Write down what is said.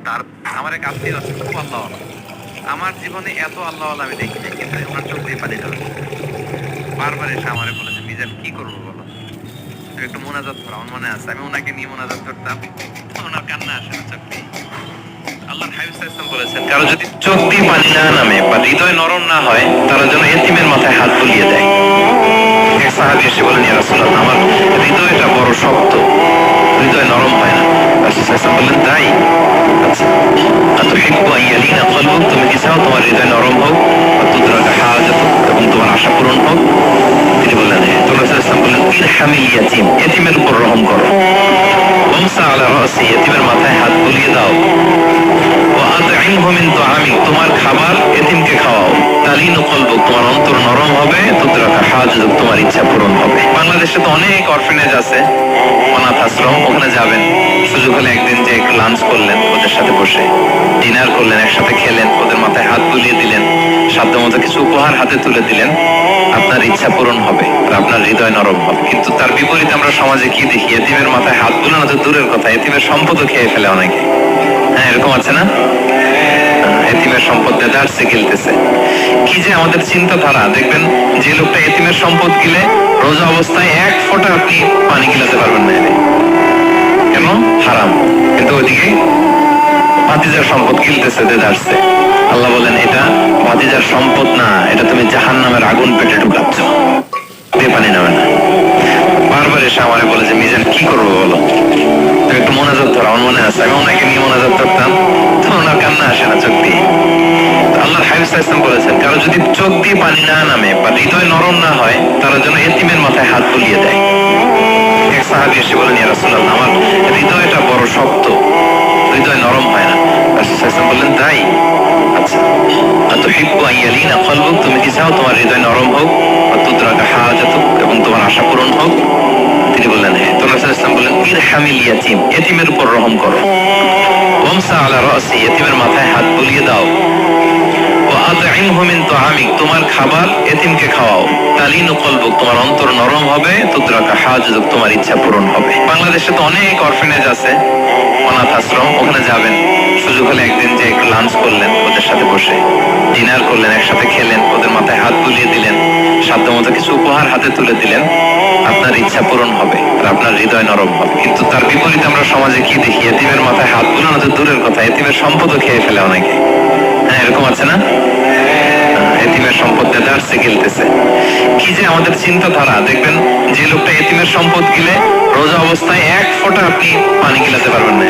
তার আমার এক আত্মীয় আছে খুব আল্লাহ, আমার জীবনে এত আল্লাহ আমি দেখিনি, কিন্তু ওনার চোখ দিয়ে পানি ঝরে। বারবার এসে আমারে বলেছে, মিজান কি করবো বলো, তুমি একটু মোনাজাত করো। আমার মনে আছে আমি ওনাকে নিয়ে মোনাজাত করতাম, ওনার কান্না আসে না চোখ দিয়ে। আল্লাহর হাবিব সাল্লাল্লাহু আলাইহি ওয়াসাল্লাম বলেছেন, কারো যদি চোখ দিয়ে পানি না নামে বা হৃদয় নরম না হয়, তারা যেন এতিমের মাথায় হাত বুলিয়ে দেয়। এক সাহাবী এসে বলেন, ইয়া রাসূলুল্লাহ, আমার হৃদয়টা বড় শক্ত, হৃদয় নরম হয় না। রাসূল সাল্লাল্লাহু আলাইহি ওয়াসাল্লাম বললেন, তাই? আচ্ছা, আতুহিব্বু আন ইয়ালিনা কলবুক, তুমি কি চাও তোমার হৃদয় নরম হোক, ওয়া তুদরাকা হাজাতুক, এবং তোমার আশা পূরণ হোক? তিনি বললেন, হ্যাঁ। তো রাসূল সাল্লাল্লাহু আলাইহি ওয়াসাল্লাম বললেন, ইরহামিল ইয়াতীম, এতিমের উপর রহম করো। ওয়ামসা আলা রাসি, এতিমের মাথায় হাত বুলিয়ে দাও। ওয়া আত'ইমহু মিন তুআমিক, তোমার খাবার এতিমকে খাওয়াও। তালিনু কলবুক, তোমার অন্তর নরম হবে। তুদরাকা হাজাতুক, তোমার ইচ্ছা পূরণ হবে। বাংলাদেশে তো অনেক অরফেনেজ আছে, অনাথ আশ্রম, ওখানে যাবেন, সুযোগ হলে একদিন যে একটু লাঞ্চ করলেন ওদের সাথে বসে, ডিনার করলেন, একসাথে খেলেন, ওদের মাথায় হাত বুলিয়ে দিলেন, সাধ্য মতো কিছু উপহার হাতে তুলে দিলেন, আপনার ইচ্ছা পূরণ হবে আর আপনার হৃদয় নরম হবে। কিন্তু তার বিপরীতে আমরা সমাজে কি দেখি, এতিমের মাথায় হাত বুলানো তো দূরের কথা, এতিমের সম্পদও খেয়ে ফেলে অনেকে। হ্যাঁ, এরকম আছে না? এতিমের সম্পদ দেদারসে গিলতেছে। কি যে আমাদের চিন্তাধারা! দেখবেন, যে লোকটা এতিমের সম্পদ গিলে, রোজা অবস্থায় এক ফোঁটা আপনি পানি গিলাতে পারবেন না, কেন? হারাম। কিন্তু ওইদিকে ভাতিজার সম্পদ গিলতেছে দেদারসে। আল্লাহ বলেন, এটা ভাতিজার সম্পদ না, এটা তুমি জাহান্নামের আগুন পেটে ঢুকাচ্ছ, দিয়ে পানি নামে না। বারবার এসে আমারে বলে যে, মিজান কি করবো বলো, তুমি একটু মোনাজাত ধরো। আমার মনে আছে আমি ওনাকে নিয়ে মোনাজাত করতাম, তো ওনার কান্না আসে না চোখ দিয়ে। আল্লাহর হাবিব সাল্লাল্লাহু আলাইহি ওয়াসাল্লাম বলেছেন, কারো যদি চোখ দিয়ে পানি না নামে বা হৃদয় নরম না হয়, তারা যেন এতিমের মাথায় হাত বুলিয়ে দেয়। এক সাহাবী এসে বলেন, ইয়া রাসূলুল্লাহ, আমার হৃদয়টা বড় শক্ত, হৃদয় নরম হয় না। রাসূল সাল্লাল্লাহু আলাইহি ওয়াসাল্লাম বললেন, তাই? আচ্ছা, আতুহিব্বু আন ইয়ালিনা কলবুক, তুমি কি চাও তোমার হৃদয় নরম হোক, ওয়া তুদরাকা হাজাতুক, এবং তোমার আশা পূরণ হোক? তিনি বললেন, হ্যাঁ। তো রাসূল সাল্লাল্লাহু আলাইহি ওয়াসাল্লাম বললেন, ইরহামিল ইয়াতীম, এতিমের উপর রহম করো। ওয়ামসা আলা রাসি, এতিমের মাথায় হাত বুলিয়ে দাও। ওয়া আত'ইমহু মিন তুআমিক, তোমার খাবার এতিমকে খাওয়াও। তালিনু কলবুক, তোমার অন্তর নরম হবে। তুদরাকা হাজাতুক, তোমার ইচ্ছা পূরণ হবে। বাংলাদেশে তো অনেক অরফেনেজ আছে, অনাথ আশ্রম, ওখানে যাবেন, সুযোগ হলে একদিন যে একটু লাঞ্চ করলেন ওদের সাথে বসে, ডিনার করলেন, একসাথে খেলেন, ওদের মাথায় হাত বুলিয়ে দিলেন, সাধ্য মতো কিছু উপহার হাতে তুলে দিলেন, আপনার ইচ্ছা পূরণ হবে আর আপনার হৃদয় নরম হবে। কিন্তু তার বিপরীতে আমরা সমাজে কি দেখি, এতিমের মাথায় হাত বুলানো তো দূরের কথা, এতিমের সম্পদও খেয়ে ফেলে অনেকে। হ্যাঁ, এরকম আছে না? এতিমের সম্পদ দেদারসে গিলতেছে। কি যে আমাদের চিন্তাধারা! দেখবেন, যে লোকটা এতিমের সম্পদ গিলে, রোজা অবস্থায় এক ফোঁটা আপনি পানি গিলাতে পারবেন না,